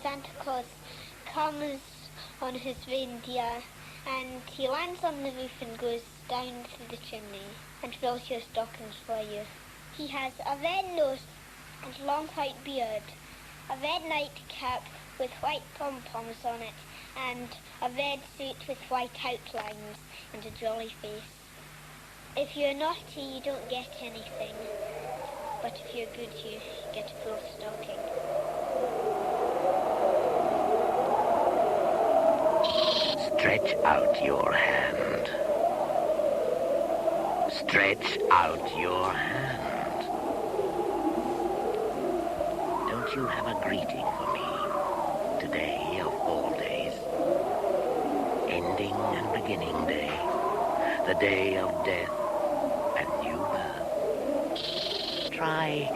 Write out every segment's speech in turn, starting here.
Santa Claus comes on his reindeer and he lands on the roof and goes down through the chimney and fills your stockings for you. He has a red nose and long white beard, a red nightcap with white pom-poms on it, and a red suit with white outlines and a jolly face. If you're naughty, you don't get anything, but if you're good, you get a full stocking. Stretch out your hand. Stretch out your hand. Don't you have a greeting for me today of all days? Ending and beginning day, the day of death and new birth. Try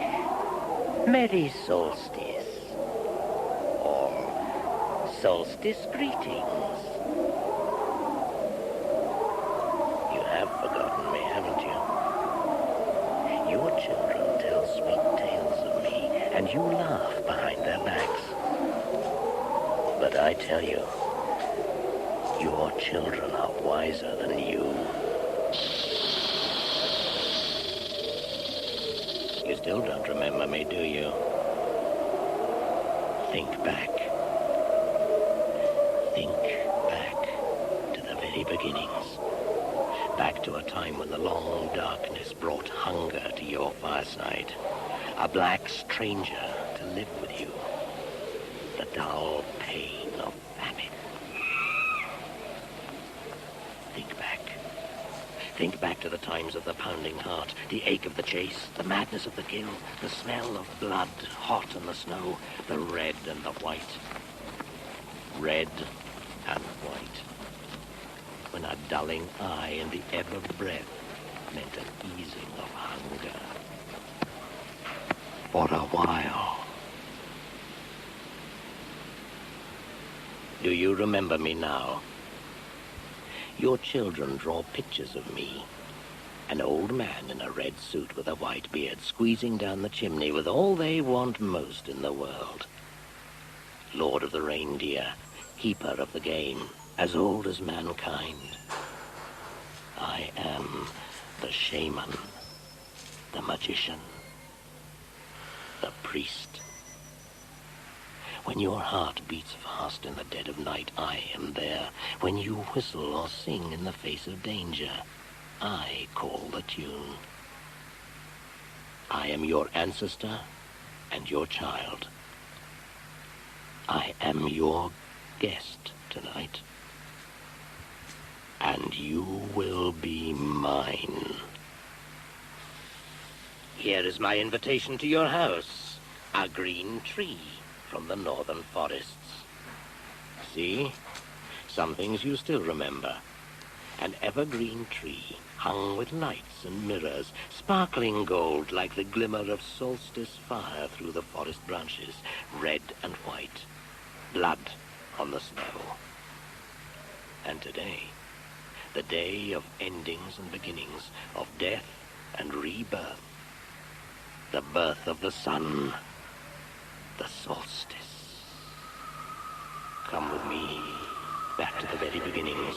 Merry Solstice or Solstice greetings. Forgotten me, haven't you? Your children tell sweet tales of me, and you laugh behind their backs. But I tell you, your children are wiser than you. You still don't remember me, do you? Think back. Think back to the very beginnings. Back to a time when the long darkness brought hunger to your fireside. A black stranger to live with you. The dull pain of famine. Think back. Think back to the times of the pounding heart, the ache of the chase, the madness of the kill, the smell of blood hot on the snow, the red and the white. Red and white. When a dulling eye and the ebb of breath meant an easing of hunger. For a while. Do you remember me now? Your children draw pictures of me. An old man in a red suit with a white beard squeezing down the chimney with all they want most in the world. Lord of the reindeer, keeper of the game, as old as mankind. I am the shaman, the magician, the priest. When your heart beats fast in the dead of night, I am there. When you whistle or sing in the face of danger, I call the tune. I am your ancestor and your child. I am your guest tonight. And you will be mine. Here is my invitation to your house. A green tree from the northern forests. See? Some things you still remember. An evergreen tree hung with lights and mirrors, sparkling gold like the glimmer of solstice fire through the forest branches, red and white, blood on the snow. And today, the day of endings and beginnings, of death and rebirth, the birth of the sun, the solstice. Come with me back to the very beginnings.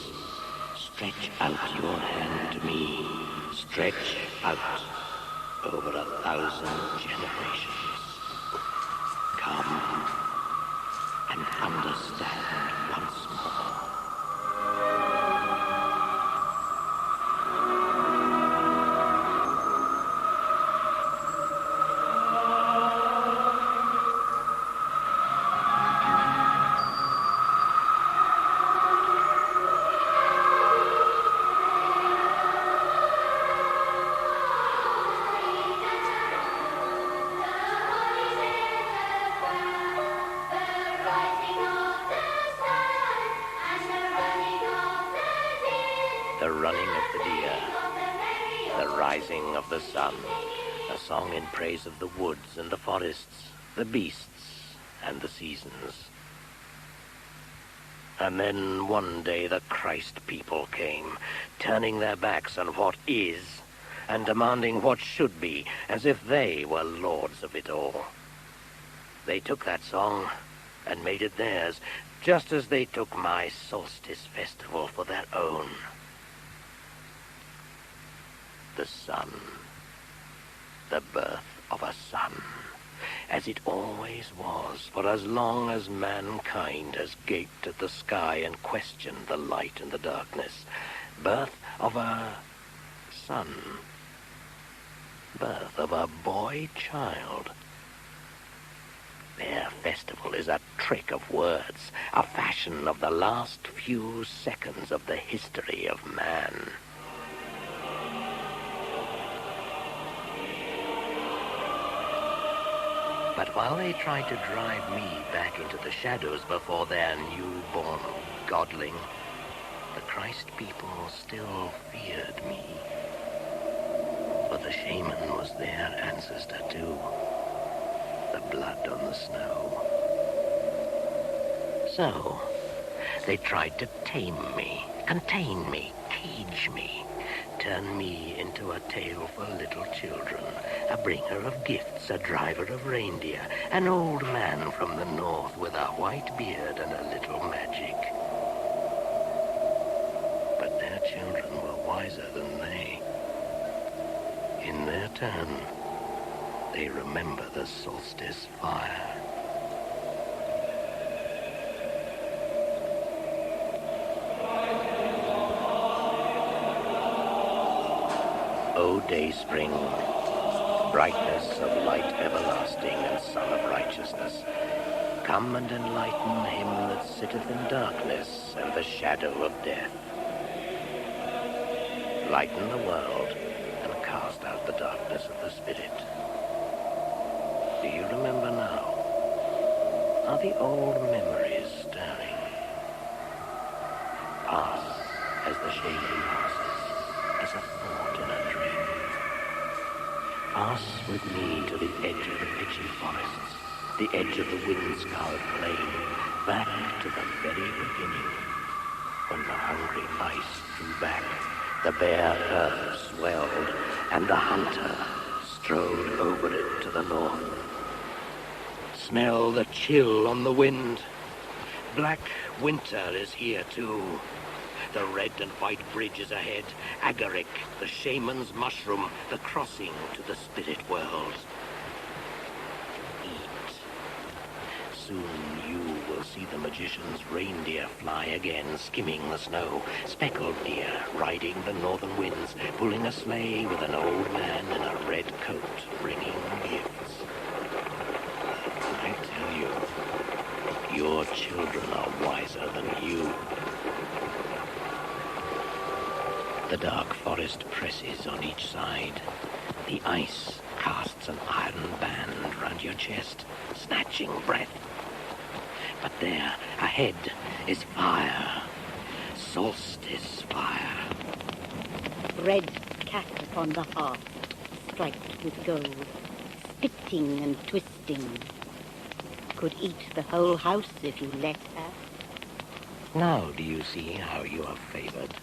Stretch out your hand to me. Stretch out over 1,000 generations. Come and understand once more. rising of the sun, a song in praise of the woods and the forests, the beasts and the seasons. And then one day the Christ people came, turning their backs on what is, and demanding what should be, as if they were lords of it all. They took that song and made it theirs, just as they took my Solstice festival for their own. The sun, the birth of a sun, as it always was, for as long as mankind has gaped at the sky and questioned the light and the darkness. Birth of a son. Birth of a boy child. Their festival is a trick of words, a fashion of the last few seconds of the history of man. But while they tried to drive me back into the shadows before their newborn godling, the Christ people still feared me. For the shaman was their ancestor too. The blood on the snow. So, they tried to tame me, contain me, cage me, turn me into a tale for little children, a bringer of gifts, a driver of reindeer, an old man from the north with a white beard and a little magic. But their children were wiser than they. In their turn, they remember the solstice fire. O day spring, brightness of light everlasting and sun of righteousness, come and enlighten him that sitteth in darkness and the shadow of death. Lighten the world and cast out the darkness of the spirit. Do you remember now? Are the old memories stirring? Pass as the shaman passes, as a thought in a dream. Pass with me to the edge of the pitchy forests, the edge of the wind-scoured plain, back to the very beginning, when the hungry ice drew back, the bare earth swelled, and the hunter strode over it to the north. Smell the chill on the wind. Black winter is here too. The red and white bridge is ahead. Agaric, the shaman's mushroom, the crossing to the spirit world. Eat. Soon you will see the magician's reindeer fly again, skimming the snow. Speckled deer, riding the northern winds, pulling a sleigh with an old man in a red coat, bringing gifts. I tell you, your children are wiser than you. The dark forest presses on each side. The ice casts an iron band round your chest, snatching breath. But there, ahead, is fire. Solstice fire. Red cat upon the hearth, striped with gold, spitting and twisting. Could eat the whole house if you let her. Now do you see how you are favored?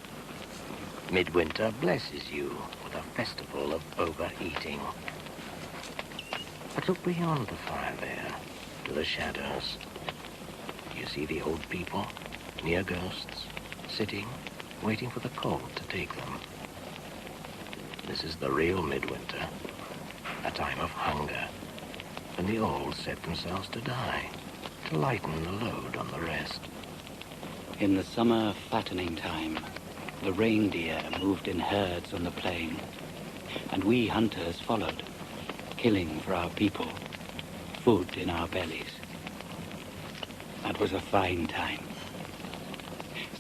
Midwinter blesses you with a festival of overeating. But look beyond the fire there, to the shadows. You see the old people, near ghosts, sitting, waiting for the cold to take them. This is the real midwinter, a time of hunger, when the old set themselves to die, to lighten the load on the rest. In the summer fattening time, the reindeer moved in herds on the plain, and we hunters followed, killing for our people, food in our bellies. That was a fine time.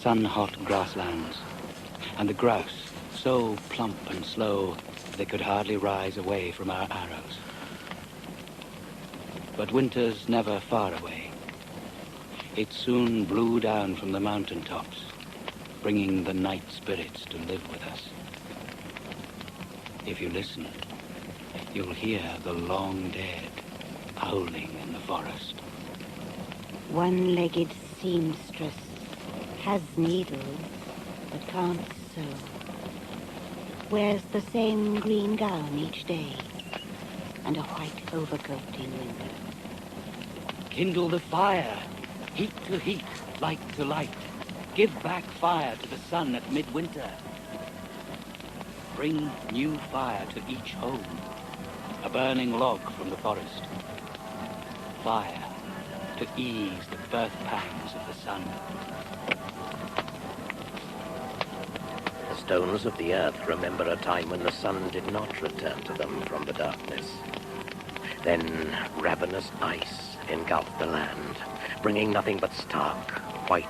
Sun-hot grasslands, and the grouse so plump and slow they could hardly rise away from our arrows. But winter's never far away. It soon blew down from the mountain tops, bringing the night spirits to live with us. If you listen, you'll hear the long dead howling in the forest. One-legged seamstress has needles but can't sew. Wears the same green gown each day and a white overcoat in winter. Kindle the fire, heat to heat, light to light. Give back fire to the sun at midwinter. Bring new fire to each home, a burning log from the forest. Fire to ease the birth pangs of the sun. The stones of the earth remember a time when the sun did not return to them from the darkness. Then ravenous ice engulfed the land, bringing nothing but stark, white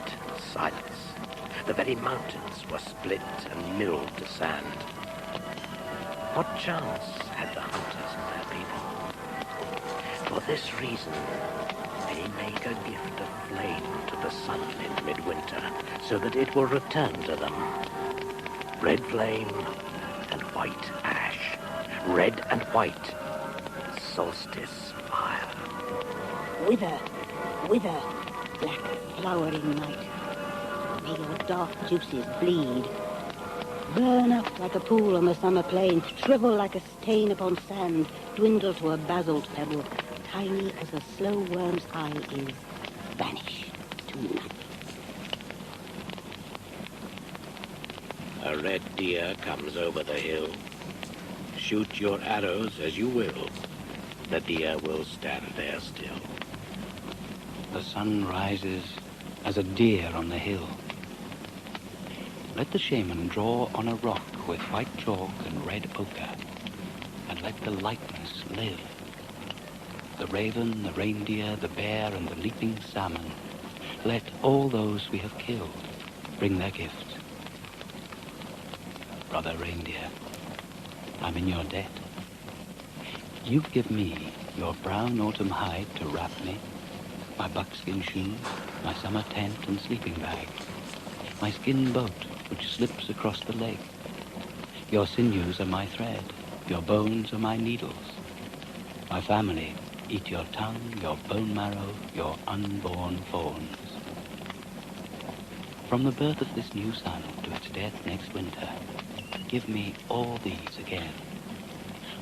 silence. The very mountains were split and milled to sand. What chance had the hunters and their people? For this reason, they make a gift of flame to the sun in midwinter, so that it will return to them. Red flame and white ash. Red and white. Solstice fire. Wither, wither, black flowering night. May your dark juices bleed. Burn up like a pool on the summer plain, shrivel like a stain upon sand, dwindle to a basalt pebble, tiny as a slow worm's eye is, vanish to nothing. A red deer comes over the hill. Shoot your arrows as you will. The deer will stand there still. The sun rises as a deer on the hill. Let the shaman draw on a rock with white chalk and red ochre, and let the likeness live. The raven, the reindeer, the bear, and the leaping salmon, let all those we have killed bring their gifts. Brother reindeer, I'm in your debt. You give me your brown autumn hide to wrap me, my buckskin shoes, my summer tent and sleeping bag, my skin boat which slips across the lake. Your sinews are my thread, your bones are my needles. My family eat your tongue, your bone marrow, your unborn fawns. From the birth of this new sun to its death next winter, give me all these again.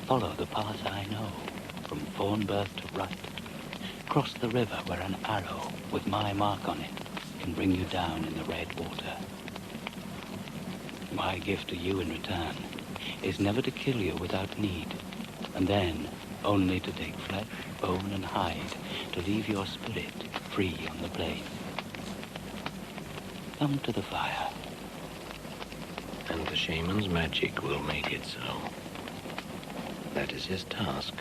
Follow the path I know, from fawn birth to rut. Cross the river where an arrow with my mark on it can bring you down in the red water. My gift to you in return is never to kill you without need, and then only to take flesh, bone, and hide to leave your spirit free on the plain. Come to the fire. And the shaman's magic will make it so. That is his task.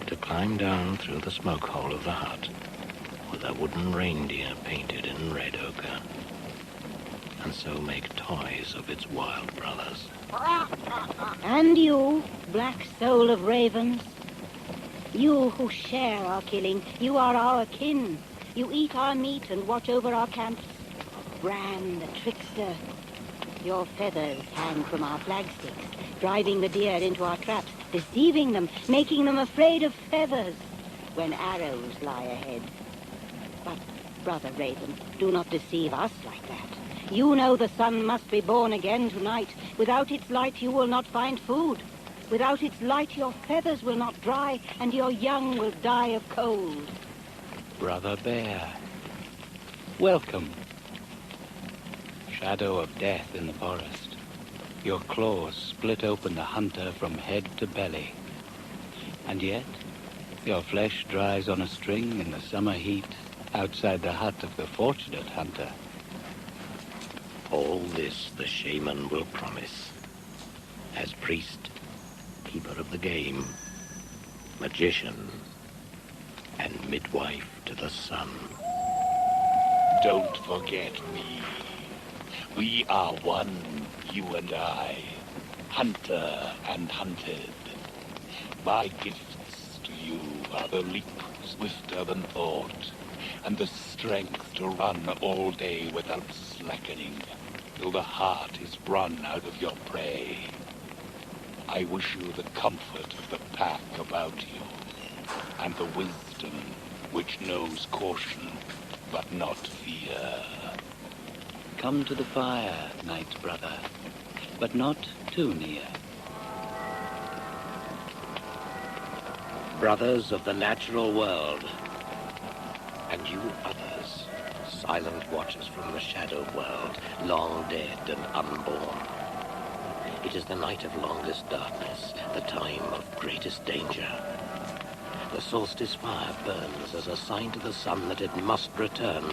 To climb down through the smoke hole of the hut with a wooden reindeer painted in red ochre, and so make toys of its wild brothers. And you, black soul of ravens, you who share our killing, you are our kin. You eat our meat and watch over our camps. Bran, the trickster, your feathers hang from our flagsticks, driving the deer into our traps, deceiving them, making them afraid of feathers when arrows lie ahead. But, Brother Raven, do not deceive us like that. You know the sun must be born again tonight. Without its light you will not find food. Without its light your feathers will not dry, and your young will die of cold. Brother Bear, welcome. Shadow of death in the forest. Your claws split open the hunter from head to belly. And yet, your flesh dries on a string in the summer heat outside the hut of the fortunate hunter. All this the shaman will promise. As priest, keeper of the game, magician, and midwife to the sun. Don't forget me. We are one, you and I, hunter and hunted. My gifts to you are the leap swifter than thought, and the strength to run all day without slackening, till the heart is run out of your prey. I wish you the comfort of the pack about you, and the wisdom which knows caution, but not fear. Come to the fire, knight brother, but not too near. Brothers of the natural world, and you others, silent watchers from the shadow world, long dead and unborn. It is the night of longest darkness, the time of greatest danger. The solstice fire burns as a sign to the sun that it must return,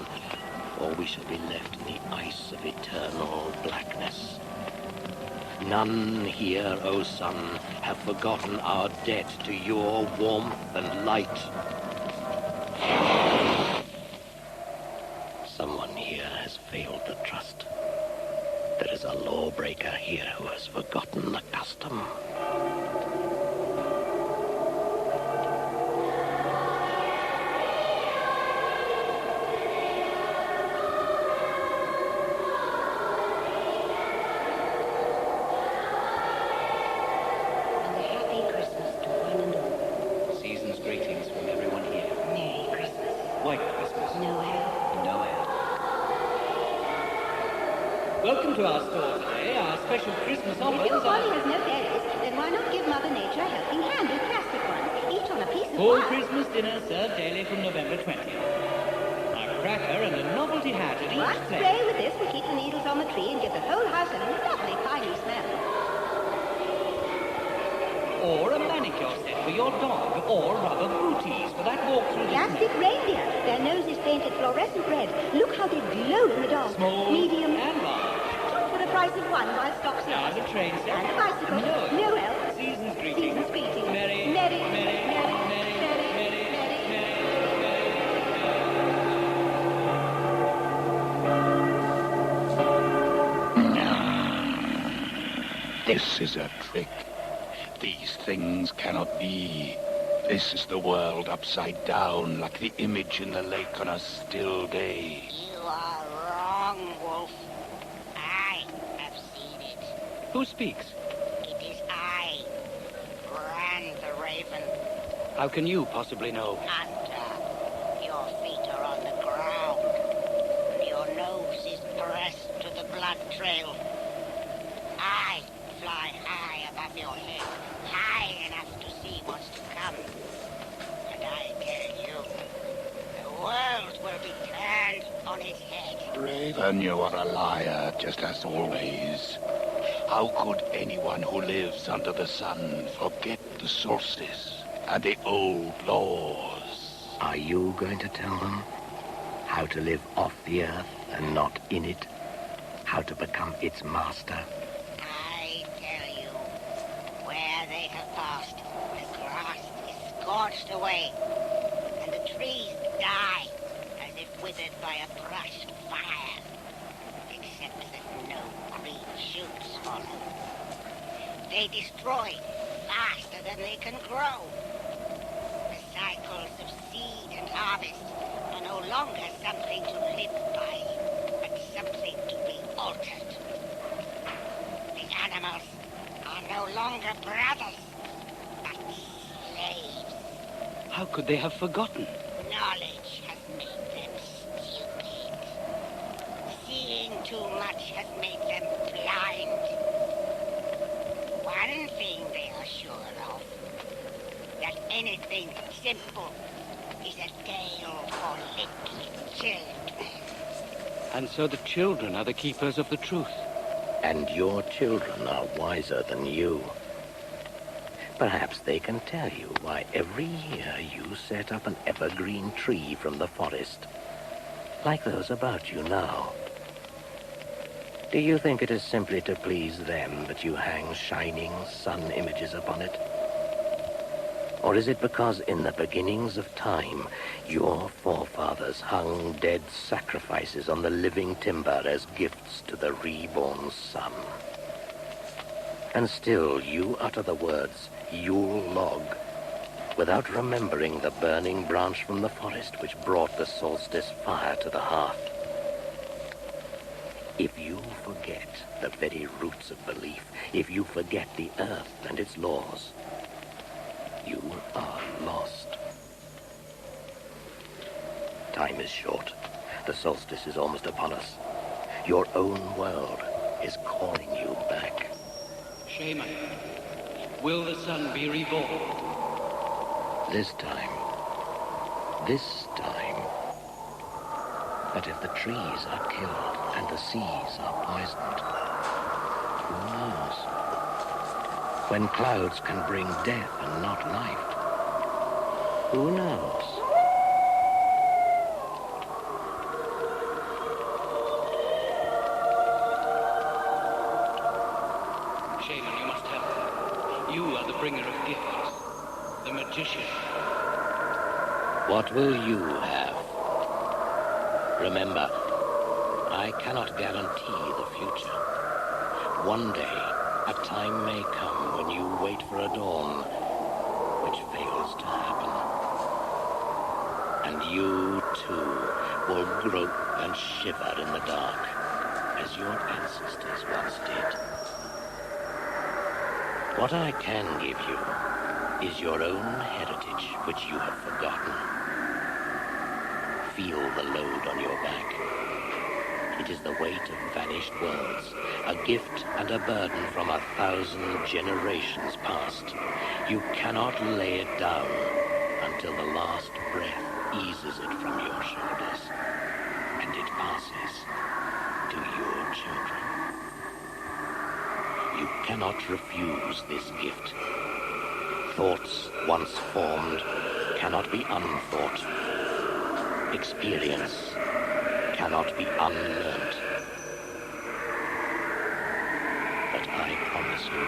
or we shall be left in the ice of eternal blackness. None here, O sun, have forgotten our debt to your warmth and light. Someone here has failed the trust. There is a lawbreaker here who has forgotten the custom. Welcome to our store today. Our special Christmas offers If your are... body has no berries, then why not give Mother Nature a helping hand with plastic ones? Each on a piece of Full wire. Christmas dinner served daily from November 20th. A cracker and a novelty hat at One each spray place. with this will keep the needles on the tree and give the whole house a lovely piney smell. Or a manicure set for your dog. Or rubber booties for that walk through the Plastic snow. reindeer. Their noses painted fluorescent red. Look how they glow in the dark. Small Medium. and large. Two for the price of one while stocks Now last. the train set. And a bicycle. Noel. Noel. Season's greetings. Season's greetings. Merry, Merry, merry, merry, merry, merry, merry, This is a trick. These things cannot be. This is the world upside down, like the image in the lake on a still day. You are wrong, Wolf. I have seen it. Who speaks? It is I, Bran the Raven. How can you possibly know? Hunter, your feet are on the ground, and your nose is pressed to the blood trail. I fly high above your head, high enough to see what's to come. And I tell you, the world will be turned on its head. Raven, you are a liar, just as always. How could anyone who lives under the sun forget the solstice and the old laws? Are you going to tell them how to live off the earth and not in it? How to become its master? I tell you, where they have passed, the grass is scorched away, and the trees die as if withered by a brushed fire, except that no green shoots follow. They destroy faster than they can grow. The cycles of seed and harvest are no longer something to live by, but something to be altered. The animals are no longer brothers, but slaves. How could they have forgotten? Knowledge has made them stupid. Seeing too much has made them blind. One thing they are sure of, that anything simple is a tale for little children. And so the children are the keepers of the truth. And your children are wiser than you. Perhaps they can tell you why every year you set up an evergreen tree from the forest, like those about you now. Do you think it is simply to please them that you hang shining sun images upon it? Or is it because in the beginnings of time, your forefathers hung dead sacrifices on the living timber as gifts to the reborn sun? And still you utter the words, Yule log, without remembering the burning branch from the forest which brought the solstice fire to the hearth. If you forget the very roots of belief, if you forget the earth and its laws, you are lost. Time is short. The solstice is almost upon us. Your own world is calling you back. Shaman, will the sun be reborn? This time. But if the trees are killed and the seas are poisoned, who knows? When clouds can bring death and not life, who knows? Shaman, you must help. You are the bringer of gifts, the magician. What will you have? Remember, I cannot guarantee the future. One day, a time may come when you wait for a dawn, which fails to happen. And you, too, will grope and shiver in the dark, as your ancestors once did. What I can give you is your own heritage, which you have forgotten. Feel the load on your back. It is the weight of vanished worlds, a gift and a burden from 1,000 generations past. You cannot lay it down until the last breath eases it from your shoulders, and it passes to your children. You cannot refuse this gift. Thoughts once formed cannot be unthought. Experience cannot be unlearnt. But I promise you,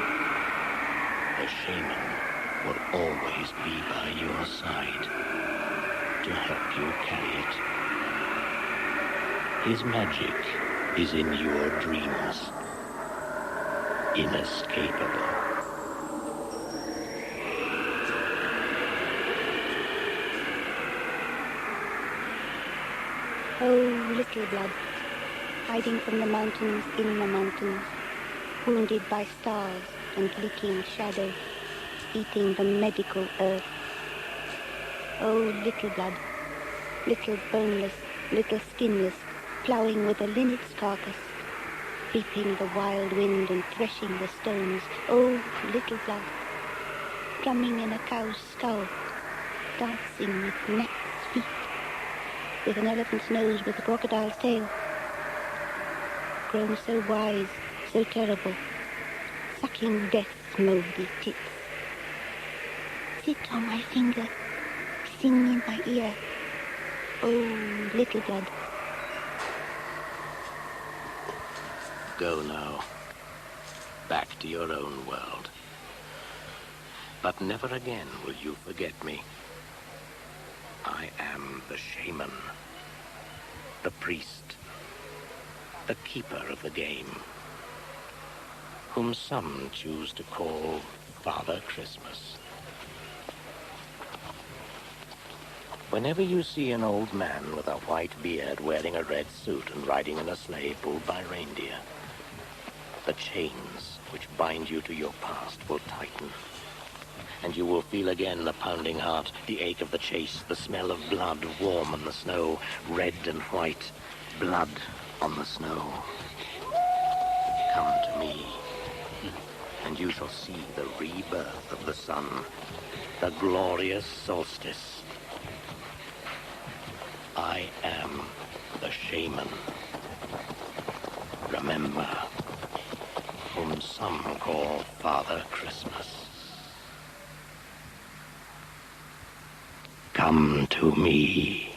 the shaman will always be by your side to help you carry it. His magic is in your dreams, inescapable. Oh, little blood, hiding from the mountains in the mountains, wounded by stars and leaking shadows, eating the medical earth. Oh, little blood, little boneless, little skinless, ploughing with a linnet's carcass, reaping the wild wind and threshing the stones. Oh, little blood, drumming in a cow's skull, dancing with gnats' feet, with an elephant's nose with a crocodile's tail, grown so wise, so terrible, sucking death's moldy tits. Sit on my finger, sing in my ear, oh, little blood. Go now, back to your own world. But never again will you forget me. I am the shaman, the priest, the keeper of the game, whom some choose to call Father Christmas. Whenever you see an old man with a white beard wearing a red suit and riding in a sleigh pulled by reindeer, the chains which bind you to your past will tighten. And you will feel again the pounding heart, the ache of the chase, the smell of blood warm on the snow, red and white, blood on the snow. Come to me, and you shall see the rebirth of the sun, the glorious solstice. I am the shaman. Remember, whom some call Father Christmas. Come to me.